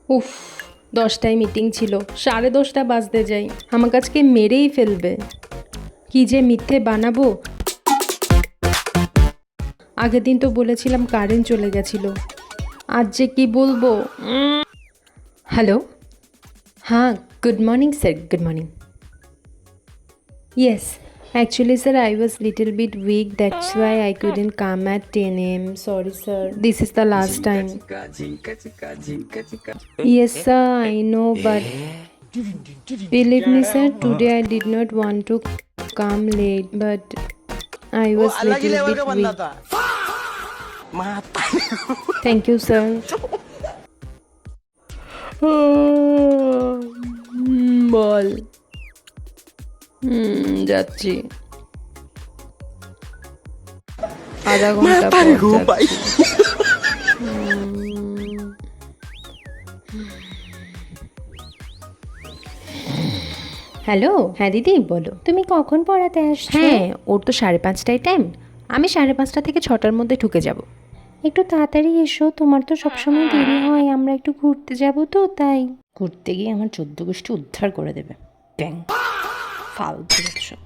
উফ, 10টায় মিটিং ছিল, 10:30 বাজতে যাই, আমাকে আজকে মেরেই ফেলবে। কি যে মিথ্যে বানাবো। আগের দিন তো বলেছিলাম কারেন্ট চলে গেছিল, আজ যে কি বলবো। হ্যালো, হ্যাঁ, good morning sir, good morning. Yes, actually sir, I was little bit weak, that's why I couldn't come at 10 a.m. Sorry sir, this is the last time. Yes sir, I know, but believe me sir, today I did not want to come late, but I was little bit weak. Thank you sir. বল। যাচ্ছি, আধা ঘন্টা পর যাচ্ছি। Hello, হ্যাঁ দিদি বলো। তুমি কখন পড়াতে আসছো? হ্যাঁ, ওর তো 5:30টায় টাইম, আমি 5:30 থেকে 6টার মধ্যে ঢুকে যাব। একটু তাড়াতাড়ি এসো, তোমার তো সবসময় দেরি হয়, আমরা একটু ঘুরতে যাব তো তাই। ঘুরতে গিয়ে আমার 14 গোষ্ঠী উদ্ধার করে দেবে। ব্যাং, ফালতু সব।